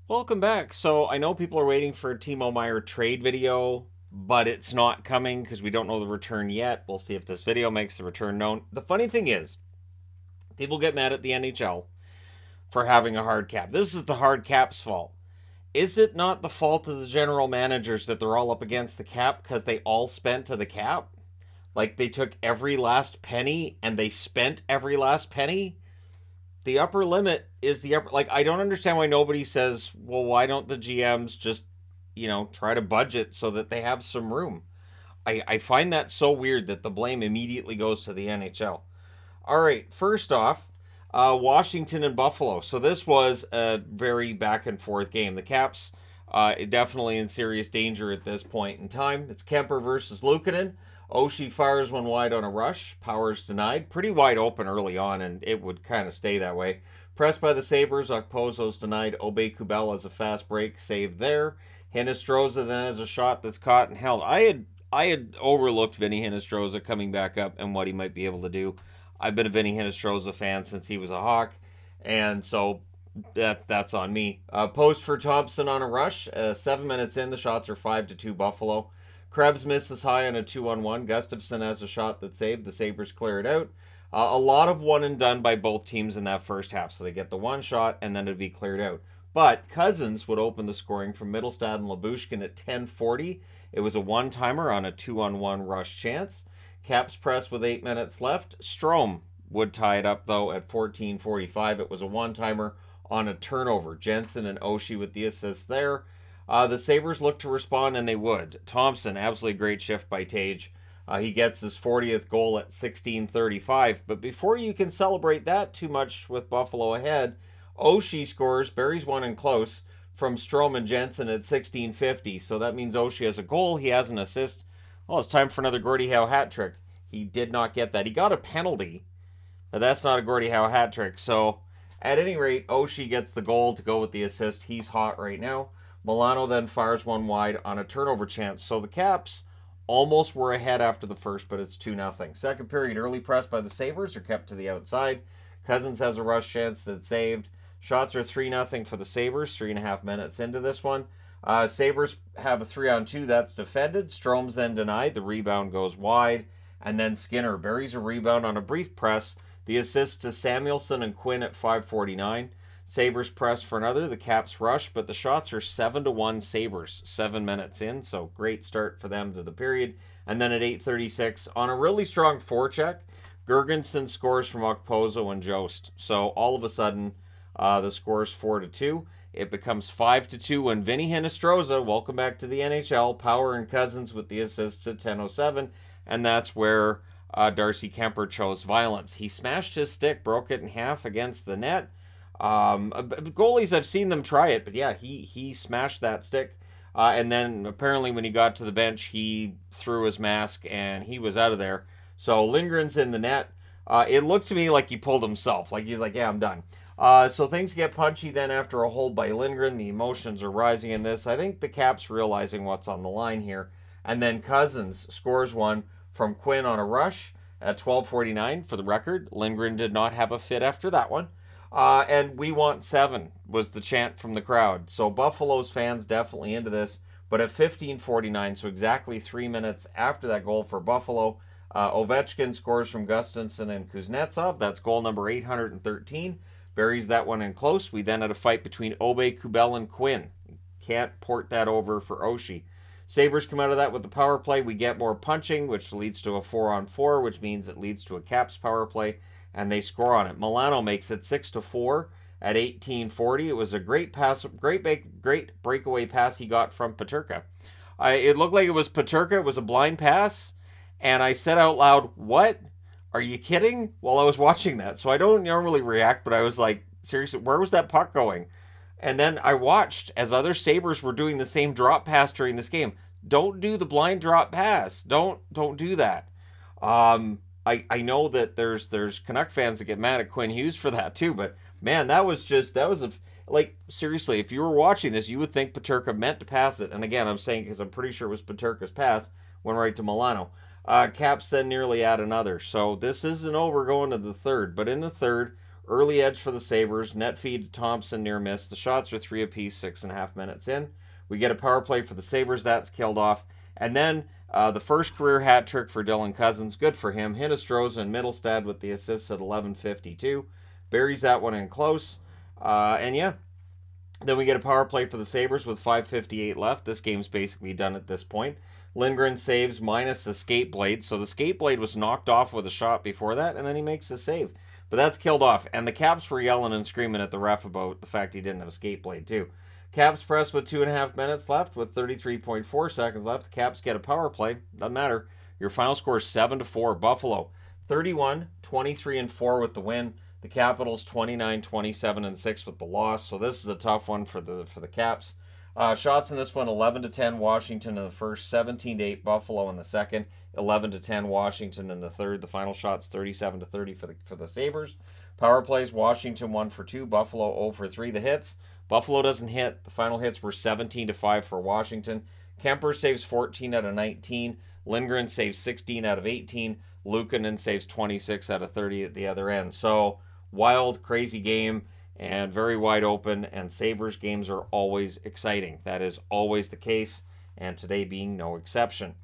Welcome back. So I know people are waiting for a Timo Meyer trade video, but it's not coming because we don't know the return yet. We'll see if this video makes the return known. The funny thing is, people get mad at the NHL for having a hard cap. This is the hard cap's fault. Is it not the fault of the general managers that they're all up against the cap because they all spent to the cap? Like they took every last penny and they spent every last penny? The upper limit is the upper. Like, I don't understand why nobody says, well, why don't the GMs just, try to budget so that they have some room? I find that so weird that the blame immediately goes to the NHL. All right, first off, Washington and Buffalo. So this was a very back and forth game. The Caps definitely in serious danger at this point in time. It's Kemper versus Luukkonen. Oshie fires one wide on a rush. Powers denied. Pretty wide open early on, and it would kind of stay that way. Pressed by the Sabres, Okpozo's denied. Kubel has a fast break, saved there. Hinostroza then has a shot that's caught and held. I had overlooked Vinny Hinostroza coming back up and what he might be able to do. I've been a Vinny Hinostroza fan since he was a Hawk, and so that's on me. Post for Thompson on a rush. 7 minutes in, the shots are 5-2 Buffalo. Krebs misses high on a 2-on-1. Gustafsson has a shot that saved. The Sabres clear it out. A lot of one and done by both teams in that first half. So they get the one shot and then it'd be cleared out. But Cousins would open the scoring from Mittelstadt and Lyubushkin at 10:40. It was a one-timer on a 2-on-1 rush chance. Caps press with 8 minutes left. Strome would tie it up though at 14:45. It was a one-timer on a turnover. Jensen and Oshie with the assists there. The Sabres looked to respond, and they would. Thompson, absolutely great shift by Tage. He gets his 40th goal at 16:35. But before you can celebrate that too much with Buffalo ahead, Oshie scores, buries one in close from Strome and Jensen at 16:50. So that means Oshie has a goal. He has an assist. Well, it's time for another Gordie Howe hat trick. He did not get that. He got a penalty, but that's not a Gordie Howe hat trick. So at any rate, Oshie gets the goal to go with the assist. He's hot right now. Milano then fires one wide on a turnover chance. So the Caps almost were ahead after the first, but it's 2-0. Second period, early press by the Sabres are kept to the outside. Cousins has a rush chance that's saved. Shots are 3-0 for the Sabres, 3.5 minutes into this one. Sabres have a 3-on-2 that's defended. Strome's then denied. The rebound goes wide. And then Skinner buries a rebound on a brief press. The assist to Samuelson and Quinn at 5:49. Sabres press for another. The Caps rush, but the shots are 7-1 Sabres 7 minutes in. So great start for them to the period. And then at 8:36, on a really strong forecheck, Gergensen scores from Okpozo and Jost. So all of a sudden, the score is 4-2. It becomes 5-2 when Vinny Hinostroza, welcome back to the NHL, Power and Cousins with the assists at 10:07, and that's where Darcy Kemper chose violence. He smashed his stick, broke it in half against the net. Goalies, I've seen them try it, but yeah, he smashed that stick. And then apparently when he got to the bench, he threw his mask and he was out of there. So Lindgren's in the net. It looked to me like he pulled himself. Like he's like, yeah, I'm done. So things get punchy then after a hold by Lindgren. The emotions are rising in this. I think the Caps realizing what's on the line here. And then Cousins scores one from Quinn on a rush at 12:49 for the record. Lindgren did not have a fit after that one. And we want seven was the chant from the crowd. So Buffalo's fans definitely into this. But at 15:49, so exactly 3 minutes after that goal for Buffalo, Ovechkin scores from Gustafsson and Kuznetsov. That's goal number 813. Buries that one in close. We then had a fight between Kubel, and Quinn. Can't port that over for Oshie. Sabres come out of that with the power play. We get more punching, which leads to a 4-on-4, which means it leads to a Caps power play, and they score on it. Milano makes it 6-4 at 18:40. It was a great pass, great breakaway pass he got from Peterka. It looked like it was Peterka. It was a blind pass, and I said out loud, "What? Are you kidding?" While I was watching that. So I don't normally react, but I was like, seriously, where was that puck going? And then I watched as other Sabres were doing the same drop pass during this game. Don't do the blind drop pass. Don't do that. I know that there's Canuck fans that get mad at Quinn Hughes for that too, but man, that was a like seriously, if you were watching this, you would think Peterka meant to pass it. And again, I'm saying because I'm pretty sure it was Peterka's pass, went right to Milano. Caps then nearly add another. So this isn't over going to the third, but in the third, Early edge for the Sabres. Net feed to Thompson, near miss. The shots are 3 apiece, 6.5 minutes in. We get a power play for the Sabres. That's killed off. And then the first career hat trick for Dylan Cousins. Good for him. Hinostroza and Mittelstadt with the assists at 11:52. Buries that one in close. And yeah, then we get a power play for the Sabres with 5:58 left. This game's basically done at this point. Lindgren saves minus the skate blade. So the skate blade was knocked off with a shot before that, and then he makes a save. But that's killed off. And the Caps were yelling and screaming at the ref about the fact he didn't have a skate blade, too. Caps press with 2.5 minutes left, with 33.4 seconds left. The Caps get a power play. Doesn't matter. Your final score is 7-4. Buffalo 31, 23-4 with the win. The Capitals 29, 27-6 with the loss. So this is a tough one for the Caps. Shots in this one: 11-10 Washington in the first, 17-8 Buffalo in the second, 11-10 Washington in the third. The final shots 37-30 for the Sabres. Power plays: Washington 1 for 2, Buffalo 0 for 3. The hits: Buffalo doesn't hit. The final hits were 17-5 for Washington. Kemper saves 14 out of 19. Lindgren saves 16 out of 18. Luukkonen saves 26 out of 30 at the other end. So wild, crazy game, and very wide open, and Sabres games are always exciting. That is always the case, and today being no exception.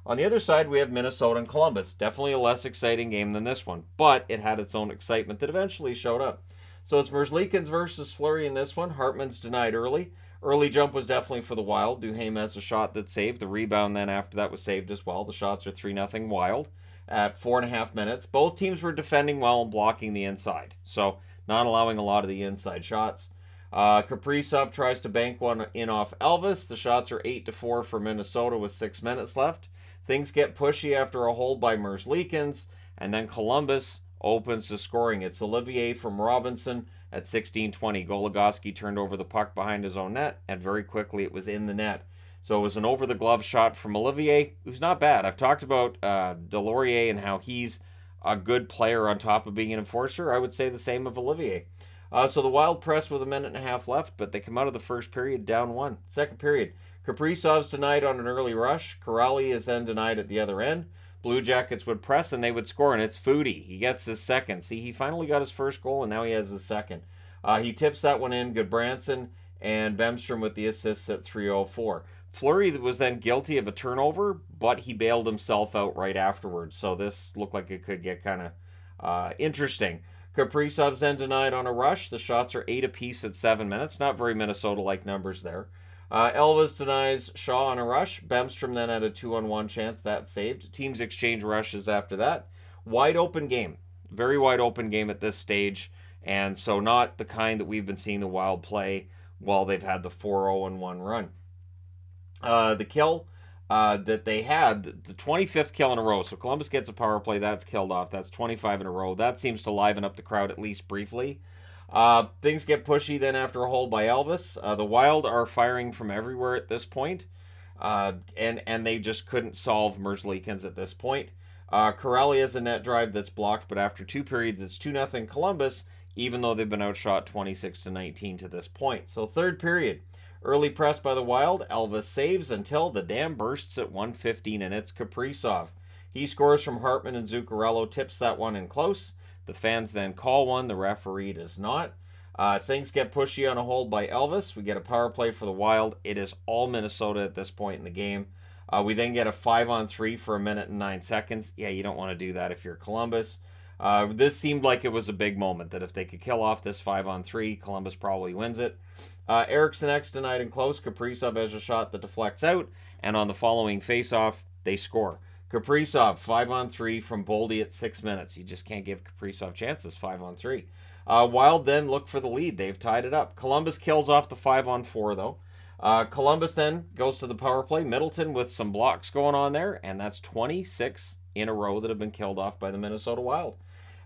On the other side, we have Minnesota and Columbus. Definitely a less exciting game than this one, but it had its own excitement that eventually showed up. So it's Merzlikins versus Fleury in this one. Hartman's denied early. Early jump was definitely for the Wild. Duhaime has a shot that's saved. The rebound then after that was saved as well. The shots are 3-0 Wild at 4.5 minutes. Both teams were defending well and blocking the inside, so not allowing a lot of the inside shots. Kaprizov tries to bank one in off Elvis. The shots are 8-4 for Minnesota with 6 minutes left. Things get pushy after a hold by Merzlikins, and then Columbus opens to scoring. It's Olivier from Robinson at 16:20. Goligoski turned over the puck behind his own net, and very quickly it was in the net. So it was an over-the-glove shot from Olivier, who's not bad. I've talked about Delorier and how he's a good player on top of being an enforcer. I would say the same of Olivier. So the Wild press with 1.5 minutes left, but they come out of the first period down 1. Second period, Kaprizov's denied on an early rush. Corrali is then denied at the other end. Blue Jackets would press and they would score, and it's Foodie. He gets his second. See, he finally got his first goal, and now he has his second. He tips that one in. Goodbranson and Bemstrom with the assists at 3:04. Fleury was then guilty of a turnover, but he bailed himself out right afterwards. So this looked like it could get kind of interesting. Kaprizov's then denied on a rush. The shots are 8 apiece at 7 minutes. Not very Minnesota-like numbers there. Elvis denies Shaw on a rush. Bemstrom then had a 2-on-1 chance. That's saved. Teams exchange rushes after that. Wide open game. Very wide open game at this stage. And so not the kind that we've been seeing the Wild play while they've had the 4-0-1 run. The kill that they had, the 25th kill in a row. So Columbus gets a power play. That's killed off. That's 25 in a row. That seems to liven up the crowd at least briefly. Things get pushy then after a hold by Elvis. The Wild are firing from everywhere at this point. And they just couldn't solve Merzlikins at this point. Corrali has a net drive that's blocked, but after 2 periods, it's 2-0 Columbus, even though they've been outshot 26-19 to this point. So third period, early press by the Wild. Elvis saves until the dam bursts at 1:15, and it's Kaprizov. He scores from Hartman, and Zuccarello tips that one in close. The fans then call one. The referee does not. Things get pushy on a hold by Elvis. We get a power play for the Wild. It is all Minnesota at this point in the game. We then get a 5-on-3 for 1 minute and 9 seconds. Yeah, you don't want to do that if you're Columbus. This seemed like it was a big moment, that if they could kill off this 5-on-3, Columbus probably wins it. Eriksson X denied in close. Kaprizov has a shot that deflects out, and on the following faceoff, they score. Kaprizov, 5-on-3 from Boldy at 6 minutes. You just can't give Kaprizov chances, 5-on-3. Wild then look for the lead. They've tied it up. Columbus kills off the 5-on-4, though. Columbus then goes to the power play. Middleton with some blocks going on there, and that's 26 in a row that have been killed off by the Minnesota Wild.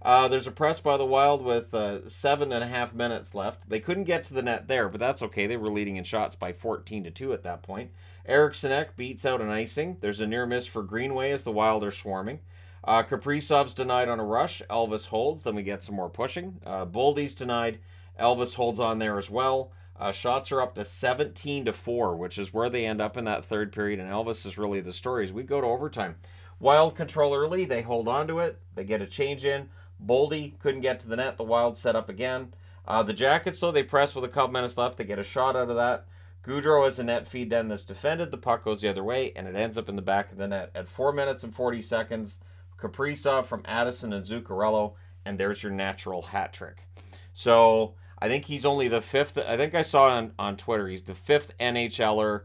There's a press by the Wild with 7.5 minutes left. They couldn't get to the net there, but that's okay. They were leading in shots by 14-2 at that point. Eriksson Ek beats out an icing. There's a near miss for Greenway as the Wild are swarming. Kaprizov's denied on a rush. Elvis holds. Then we get some more pushing. Boldy's denied. Elvis holds on there as well. Shots are up to 17-4, which is where they end up in that third period, and Elvis is really the story as we go to overtime. Wild control early. They hold on to it. They get a change in. Boldy couldn't get to the net. The Wild set up again. The Jackets, though, they press with a couple minutes left. They get a shot out of that. Gaudreau has a net feed then that's defended. The puck goes the other way, and it ends up in the back of the net. At 4 minutes and 40 seconds, Kaprizov from Addison and Zuccarello, and there's your natural hat trick. So I think he's only the fifth. I think I saw on Twitter he's the fifth NHLer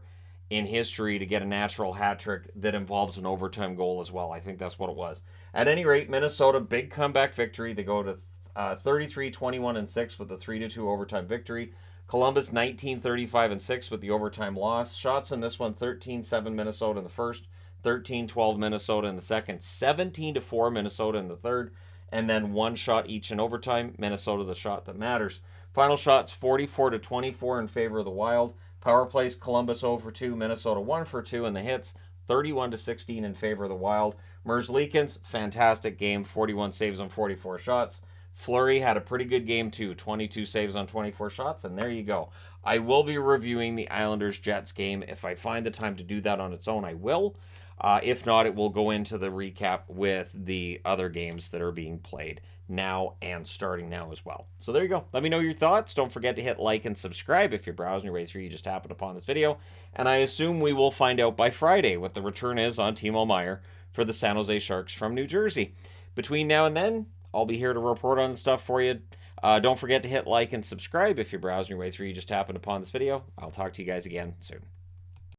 in history to get a natural hat trick that involves an overtime goal as well. I think that's what it was. At any rate, Minnesota, big comeback victory. They go to 33-21-6 with the 3-2 overtime victory. Columbus 19-35-6 with the overtime loss. Shots in this one 13-7 Minnesota in the first, 13-12 Minnesota in the second, 17-4 Minnesota in the third, and then one shot each in overtime. Minnesota the shot that matters. Final shots 44-24 in favor of the Wild. Power plays Columbus 0 for 2, Minnesota 1 for 2, and the hits 31-16 in favor of the Wild. Merzlikins, fantastic game, 41 saves on 44 shots. Fleury had a pretty good game too, 22 saves on 24 shots, and there you go. I will be reviewing the Islanders-Jets game. If I find the time to do that on its own, I will. If not, it will go into the recap with the other games that are being played now and starting now as well. So there you go. Let me know your thoughts. Don't forget to hit like and subscribe if you're browsing your way through. You just happened upon this video. And I assume we will find out by Friday what the return is on Timo Meier for the San Jose Sharks from New Jersey. Between now and then, I'll be here to report on the stuff for you. Don't forget to hit like and subscribe if you're browsing your way through. You just happened upon this video. I'll talk to you guys again soon.